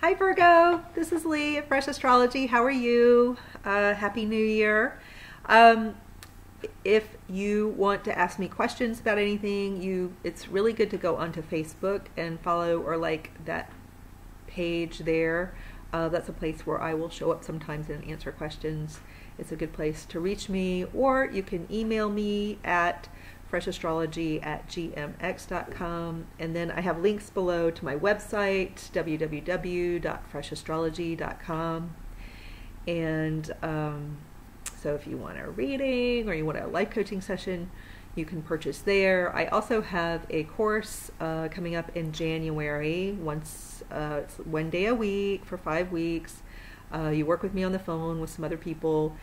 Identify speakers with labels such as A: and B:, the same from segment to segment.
A: Hi Virgo, this is Lee at Fresh Astrology. How are you? Happy New Year. If you want to ask me questions about anything, it's really good to go onto Facebook and follow or like that page there. That's a place where I will show up sometimes and answer questions. It's a good place to reach me, or you can email me at freshastrology@gmx.com, and then I have links below to my website, www.freshastrology.com. And so if you want a reading or you want a life coaching session, you can purchase there. I also have a course coming up in January. It's 1 day a week for 5 weeks. You work with me on the phone with some other people,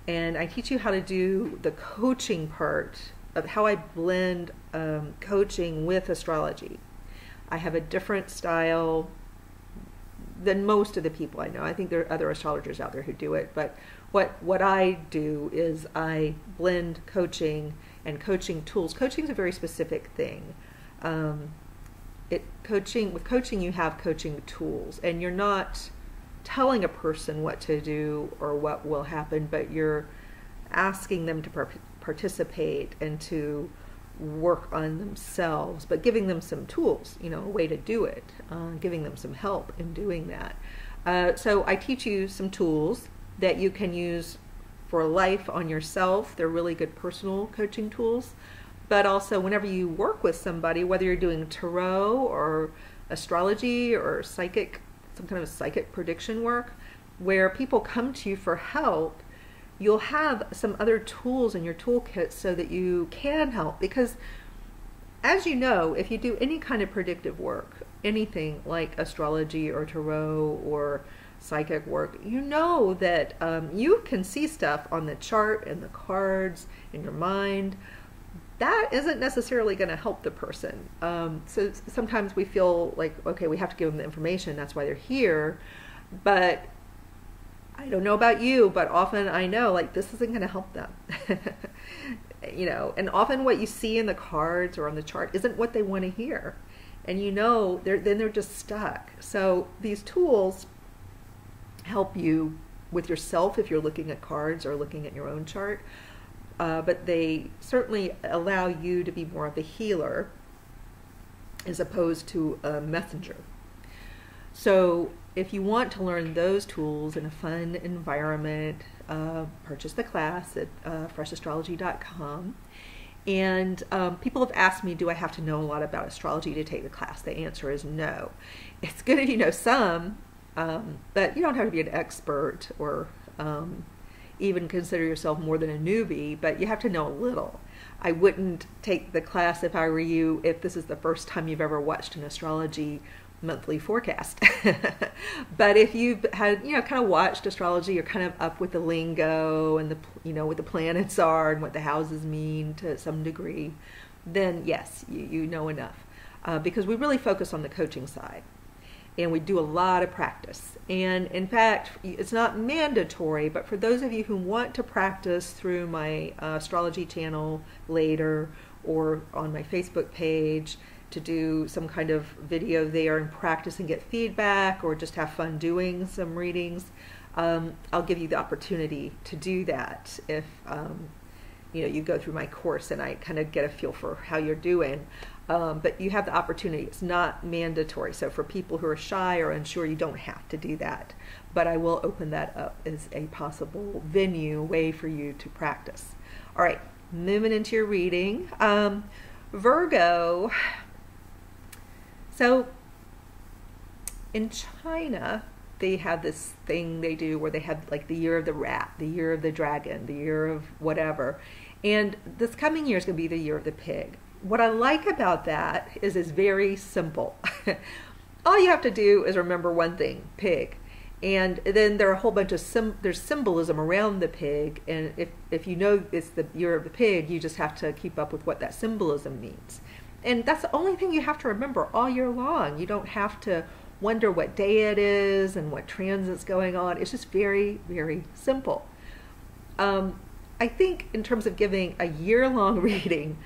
A: and I teach you how to do the coaching part of how I blend coaching with astrology. I have a different style than most of the people I know. I think there are other astrologers out there who do it, but what I do is I blend coaching and coaching tools. Coaching is a very specific thing. With coaching you have coaching tools, and you're not telling a person what to do or what will happen, but you're asking them to participate and to work on themselves, but giving them some tools, a way to do it, giving them some help in doing that. So I teach you some tools that you can use for life on yourself. They're really good personal coaching tools, but also whenever you work with somebody, whether you're doing tarot or astrology or psychic, some kind of psychic prediction work, where people come to you for help, you'll have some other tools in your toolkit so that you can help. Because as you know, if you do any kind of predictive work, anything like astrology or tarot or psychic work, you know that you can see stuff on the chart and the cards in your mind that isn't necessarily going to help the person. So sometimes we feel like, okay, we have to give them the information, that's why they're here. But I don't know about you, but often I know like this isn't going to help them. And often what you see in the cards or on the chart isn't what they want to hear. And then they're just stuck. So these tools help you with yourself if you're looking at cards or looking at your own chart. But they certainly allow you to be more of a healer as opposed to a messenger. So if you want to learn those tools in a fun environment, purchase the class at freshastrology.com. And people have asked me, do I have to know a lot about astrology to take the class? The answer is no. It's good if you know some, but you don't have to be an expert or even consider yourself more than a newbie, but you have to know a little. I wouldn't take the class if I were you if this is the first time you've ever watched an astrology monthly forecast. But if you've had, kind of watched astrology, you're kind of up with the lingo and what the planets are and what the houses mean to some degree, then yes, you know enough. Because we really focus on the coaching side. And we do a lot of practice. And in fact, it's not mandatory, but for those of you who want to practice through my astrology channel later or on my Facebook page, to do some kind of video there and practice and get feedback or just have fun doing some readings, I'll give you the opportunity to do that if you go through my course and I kind of get a feel for how you're doing. But you have the opportunity. It's not mandatory. So for people who are shy or unsure, you don't have to do that. But I will open that up as a possible way for you to practice. All right, moving into your reading. Virgo. So in China, they have this thing they do where they have like the year of the rat, the year of the dragon, the year of whatever. And this coming year is going to be the year of the pig. What I like about that is it's very simple. All you have to do is remember one thing, pig. And then there are a whole bunch of there's symbolism around the pig. And if you know it's the year of the pig, you just have to keep up with what that symbolism means. And that's the only thing you have to remember all year long. You don't have to wonder what day it is and what transit's going on. It's just very, very simple. I think in terms of giving a year-long reading,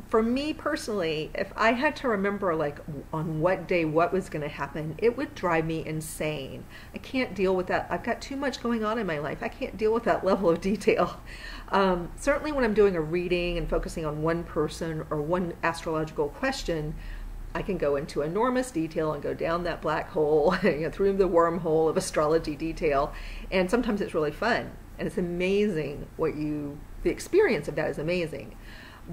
A: for me personally, if I had to remember like on what day what was going to happen, it would drive me insane. I can't deal with that. I've got too much going on in my life. I can't deal with that level of detail. Certainly when I'm doing a reading and focusing on one person or one astrological question, I can go into enormous detail and go down that black hole, through the wormhole of astrology detail. And sometimes it's really fun. And it's amazing the experience of that is amazing.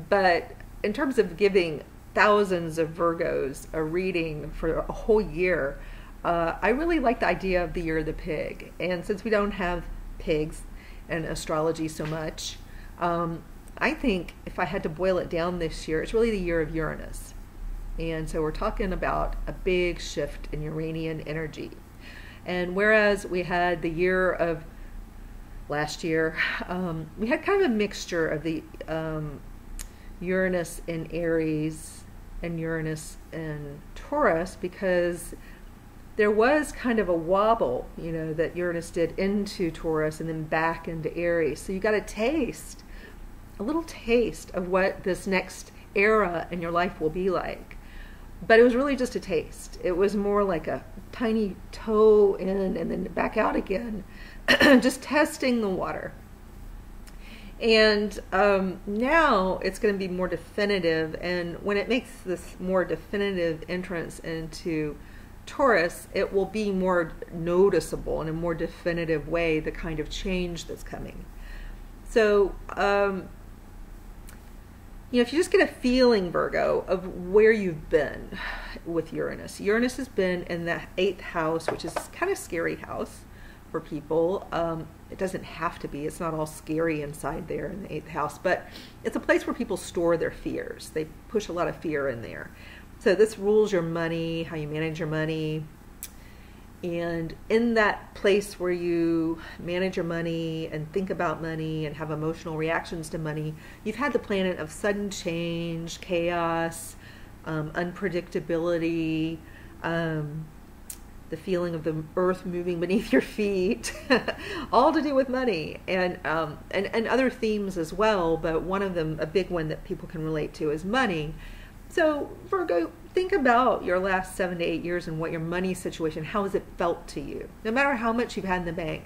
A: But in terms of giving thousands of Virgos a reading for a whole year, I really like the idea of the year of the pig. And since we don't have pigs and astrology so much, I think if I had to boil it down this year, it's really the year of Uranus. And so we're talking about a big shift in Uranian energy. And whereas we had the year of last year, we had kind of a mixture of the Uranus in Aries and Uranus in Taurus, because there was kind of a wobble, that Uranus did into Taurus and then back into Aries. So you got a little taste of what this next era in your life will be like. But it was really just a taste. It was more like a tiny toe in and then back out again, just testing the water. And now it's going to be more definitive, and when it makes this more definitive entrance into Taurus, it will be more noticeable in a more definitive way, the kind of change that's coming. So, if you just get a feeling, Virgo, of where you've been with Uranus. Uranus has been in the 8th house, which is kind of scary house for people. It doesn't have to be. It's not all scary inside there in the 8th house, but it's a place where people store their fears. They push a lot of fear in there. So this rules your money, how you manage your money. And in that place where you manage your money and think about money and have emotional reactions to money, you've had the planet of sudden change, chaos, unpredictability, the feeling of the earth moving beneath your feet, all to do with money, and other themes as well, but one of them, a big one that people can relate to, is money. So Virgo, think about your last 7 to 8 years and what your money situation, how has it felt to you? No matter how much you've had in the bank,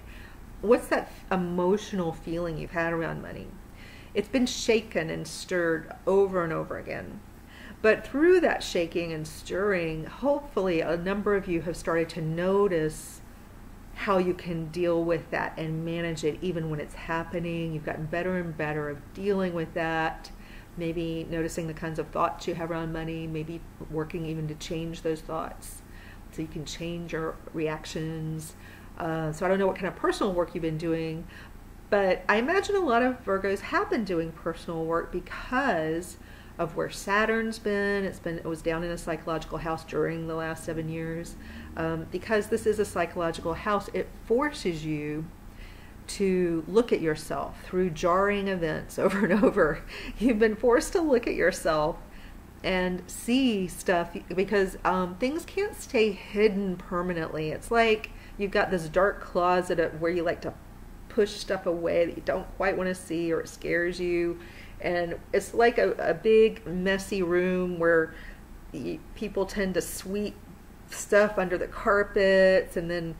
A: what's that emotional feeling you've had around money? It's been shaken and stirred over and over again. But through that shaking and stirring, hopefully a number of you have started to notice how you can deal with that and manage it even when it's happening. You've gotten better and better of dealing with that. Maybe noticing the kinds of thoughts you have around money, maybe working even to change those thoughts so you can change your reactions. So I don't know what kind of personal work you've been doing, but I imagine a lot of Virgos have been doing personal work because of where Saturn's been. It was down in a psychological house during the last 7 years. Because this is a psychological house, it forces you to look at yourself through jarring events over and over. You've been forced to look at yourself and see stuff, because things can't stay hidden permanently. It's like you've got this dark closet where you like to push stuff away that you don't quite want to see, or it scares you. And it's like a big messy room where people tend to sweep stuff under the carpets and then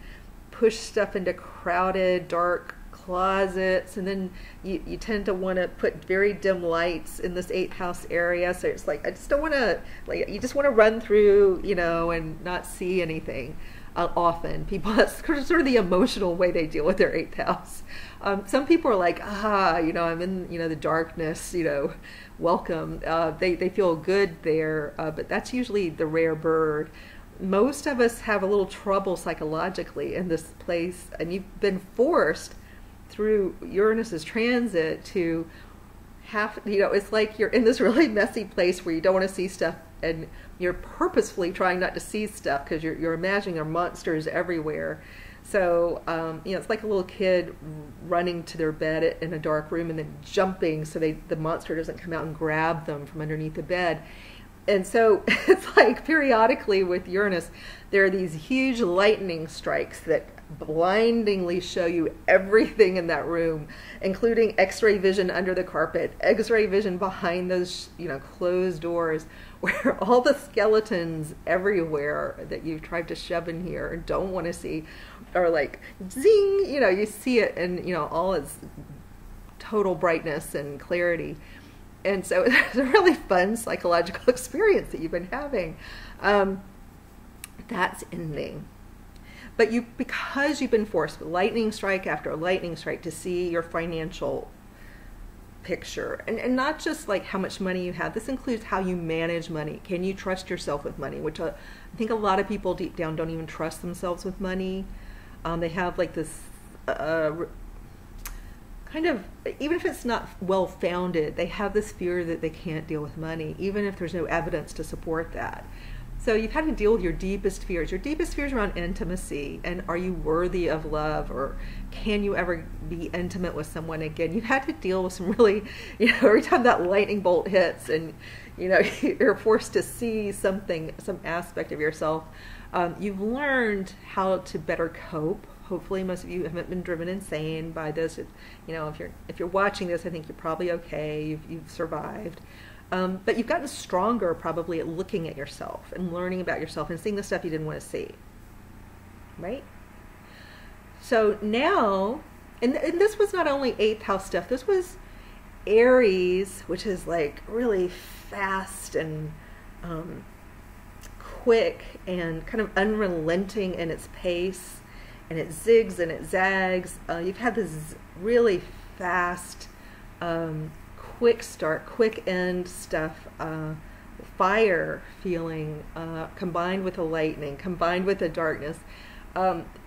A: push stuff into crowded, dark closets, and then you tend to want to put very dim lights in this 8th house area. So it's like, I just don't want to, like, you just want to run through, and not see anything. Often people, that's sort of the emotional way they deal with their 8th house. Some people are like, I'm in, the darkness, welcome. They feel good there, but that's usually the rare bird. Most of us have a little trouble psychologically in this place, and you've been forced through Uranus's transit to have, it's like you're in this really messy place where you don't want to see stuff, and you're purposefully trying not to see stuff because you're imagining there are monsters everywhere. So, it's like a little kid running to their bed in a dark room and then jumping so the monster doesn't come out and grab them from underneath the bed. And so it's like periodically with Uranus, there are these huge lightning strikes that blindingly show you everything in that room, including X-ray vision under the carpet, X-ray vision behind those, closed doors, where all the skeletons everywhere that you've tried to shove in here and don't want to see are like, zing, you see it in, all its total brightness and clarity. And so it's a really fun psychological experience that you've been having. That's ending. But because you've been forced lightning strike after lightning strike to see your financial picture, and not just like how much money you have. This includes how you manage money. Can you trust yourself with money? Which I think a lot of people deep down don't even trust themselves with money. They have like this kind of, even if it's not well-founded, they have this fear that they can't deal with money, even if there's no evidence to support that. So you've had to deal with your deepest fears. Your deepest fears around intimacy, and are you worthy of love, or can you ever be intimate with someone again? You've had to deal with some really, every time that lightning bolt hits and, you're forced to see something, some aspect of yourself, you've learned how to better cope. Hopefully most of you haven't been driven insane by this. If you're watching this, I think you're probably okay. You've survived. But you've gotten stronger probably at looking at yourself and learning about yourself and seeing the stuff you didn't want to see. Right? So now, and this was not only 8th house stuff, this was Aries, which is like really fast and quick and kind of unrelenting in its pace, and it zigs and it zags. You've had this really fast, quick start, quick end stuff, fire feeling, combined with the lightning, combined with the darkness.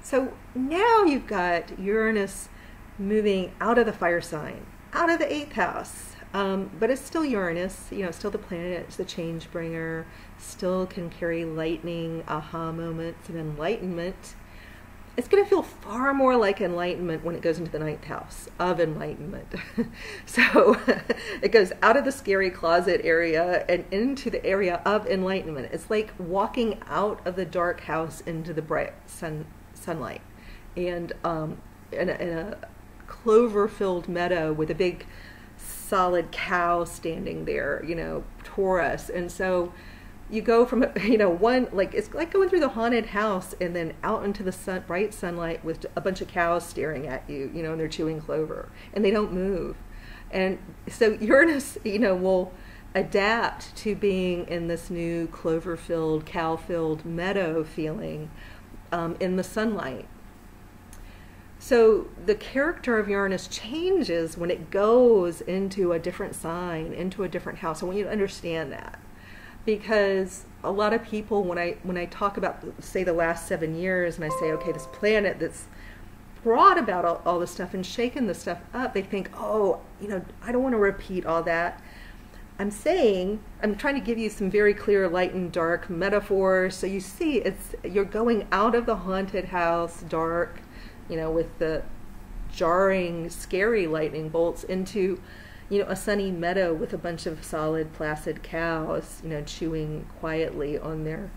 A: So now you've got Uranus moving out of the fire sign, out of the 8th house. But it's still Uranus, it's still the planet, it's the change bringer, still can carry lightning, aha moments, and enlightenment. It's going to feel far more like enlightenment when it goes into the 9th house of enlightenment. So it goes out of the scary closet area and into the area of enlightenment. It's like walking out of the dark house into the bright sunlight. And in a clover-filled meadow with a big solid cow standing there, Taurus. And so you go from, one, like, it's like going through the haunted house and then out into the bright sunlight with a bunch of cows staring at you, and they're chewing clover and they don't move. And so Uranus, will adapt to being in this new clover-filled, cow-filled meadow feeling in the sunlight. So the character of Uranus changes when it goes into a different sign, into a different house. I want you to understand that. Because a lot of people, when I talk about, say, the last 7 years, and I say, okay, this planet that's brought about all this stuff and shaken this stuff up, they think, oh, I don't want to repeat all that. I'm trying to give you some very clear light and dark metaphors. So you see, you're going out of the haunted house, dark, with the jarring, scary lightning bolts into a sunny meadow with a bunch of solid, placid cows, chewing quietly on their,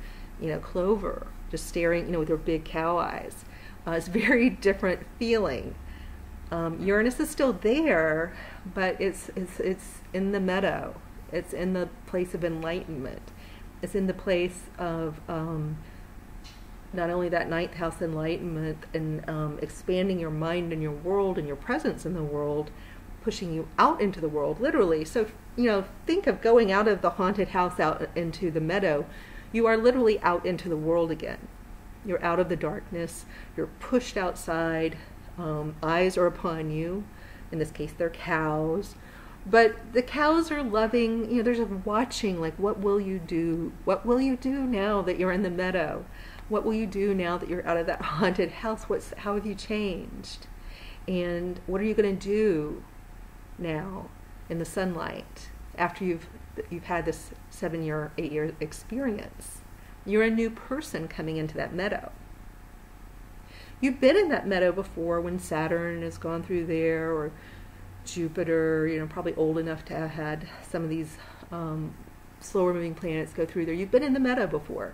A: clover, just staring, with their big cow eyes. It's a very different feeling. Uranus is still there, but it's in the meadow. It's in the place of enlightenment. It's in the place of not only that 9th house enlightenment and expanding your mind and your world and your presence in the world, pushing you out into the world, literally. So, think of going out of the haunted house out into the meadow. You are literally out into the world again. You're out of the darkness. You're pushed outside. Eyes are upon you. In this case, they're cows. But the cows are loving, they're just watching, like, what will you do? What will you do now that you're in the meadow? What will you do now that you're out of that haunted house? How have you changed? And what are you going to do now in the sunlight after you've had this 7-year, 8-year experience? You're a new person coming into that meadow. You've been in that meadow before when Saturn has gone through there, or Jupiter, probably old enough to have had some of these slower moving planets go through there. You've been in the meta before,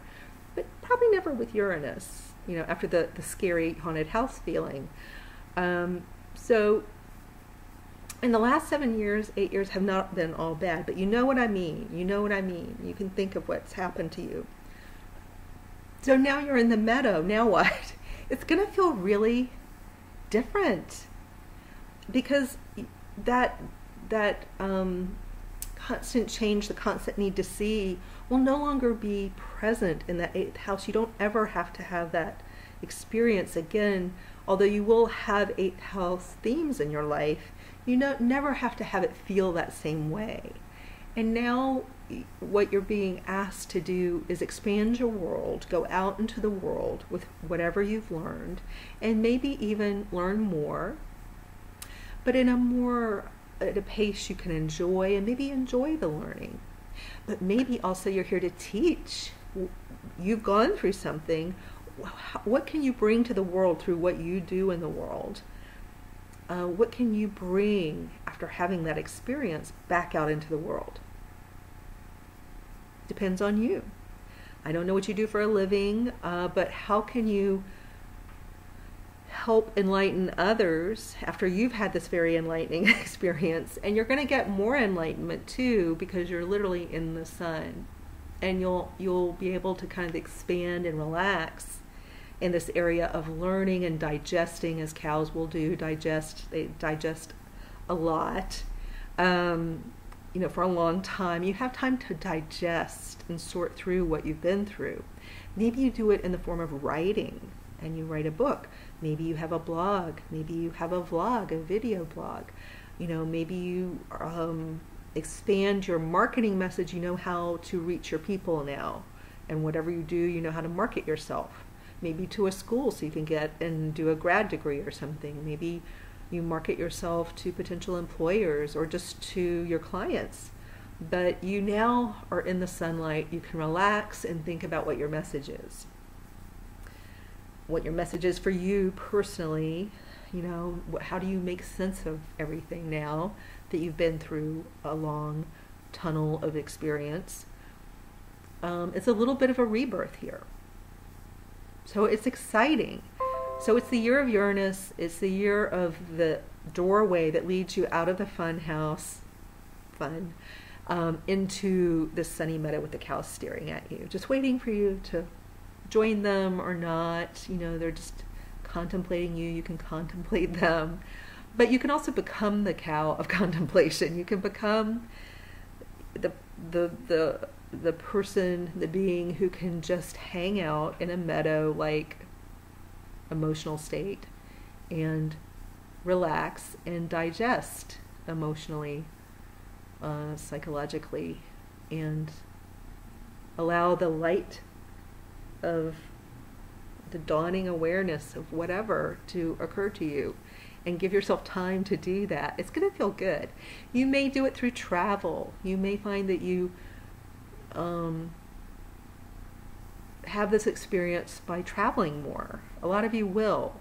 A: but probably never with Uranus, you know, after the scary haunted house feeling. So in the last 7 years, 8 years have not been all bad, but you know what I mean. You know what I mean. You can think of what's happened to you. So now you're in the meadow. Now what? It's going to feel really different, because that constant change, the constant need to see, will no longer be present in that 8th house. You don't ever have to have that experience again, although you will have 8th house themes in your life. You never have to have it feel that same way. And now what you're being asked to do is expand your world, go out into the world with whatever you've learned, and maybe even learn more, but in at a pace you can enjoy, and maybe enjoy the learning. But maybe also you're here to teach. You've gone through something. What can you bring to the world through what you do in the world? What can you bring after having that experience back out into the world? Depends on you. I don't know what you do for a living, but how can you help enlighten others after you've had this very enlightening experience? And you're going to get more enlightenment too, because you're literally in the sun, and you'll be able to kind of expand and relax in this area of learning and digesting, as cows will do. They digest a lot. You know, for a long time. You have time to digest and sort through what you've been through. Maybe you do it in the form of writing, and you write a book. Maybe you have a blog. Maybe you have a vlog, a video blog. You know, maybe you expand your marketing message. You know how to reach your people now. And whatever you do, you know how to market yourself. Maybe to a school so you can get and do a grad degree or something. Maybe you market yourself to potential employers or just to your clients. But you now are in the sunlight. You can relax and think about what your message is. What your message is for you personally. You know, how do you make sense of everything now that you've been through a long tunnel of experience? It's a little bit of a rebirth here. So it's exciting. So it's the year of Uranus. It's the year of the doorway that leads you out of the fun house, into the sunny meadow with the cows staring at you, just waiting for you to join them or not. You know, they're just contemplating you. You can contemplate them, but you can also become the cow of contemplation. You can become the person, the being who can just hang out in a meadow like emotional state and relax and digest emotionally, psychologically, and allow the light of the dawning awareness of whatever to occur to you, and give yourself time to do that. It's going to feel good. You may do it through travel. You may find that you have this experience by traveling more. A lot of you will,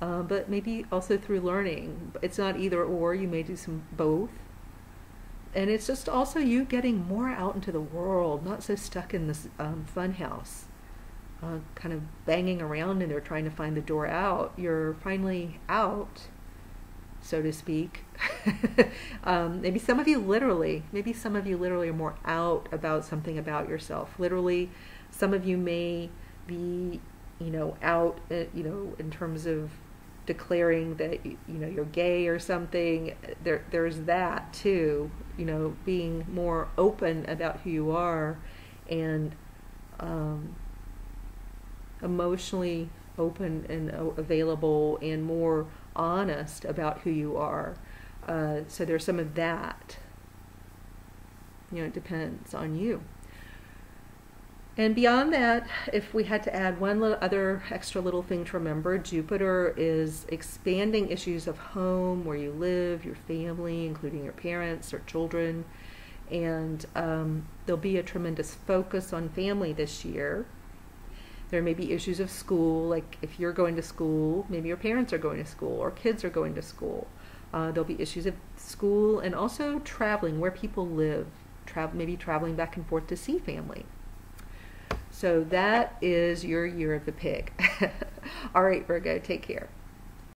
A: but maybe also through learning. It's not either or. You may do some both. And it's just also you getting more out into the world, not so stuck in this fun house, kind of banging around in there trying to find the door out. You're finally out, so to speak. Maybe some of you literally are more out about something about yourself. Literally, some of you may be, you know, out, you know, in terms of declaring that, you know, you're gay or something. There's that too, you know, being more open about who you are, and emotionally open and available and more honest about who you are. So there's some of that. You know, it depends on you. And beyond that, if we had to add one other extra little thing to remember, Jupiter is expanding issues of home, where you live, your family, including your parents or children. And there'll be a tremendous focus on family this year. There may be issues of school, like if you're going to school, maybe your parents are going to school or kids are going to school. There'll be issues of school and also traveling, where people live. maybe traveling back and forth to see family. So that is your year of the pig. All right, Virgo, take care.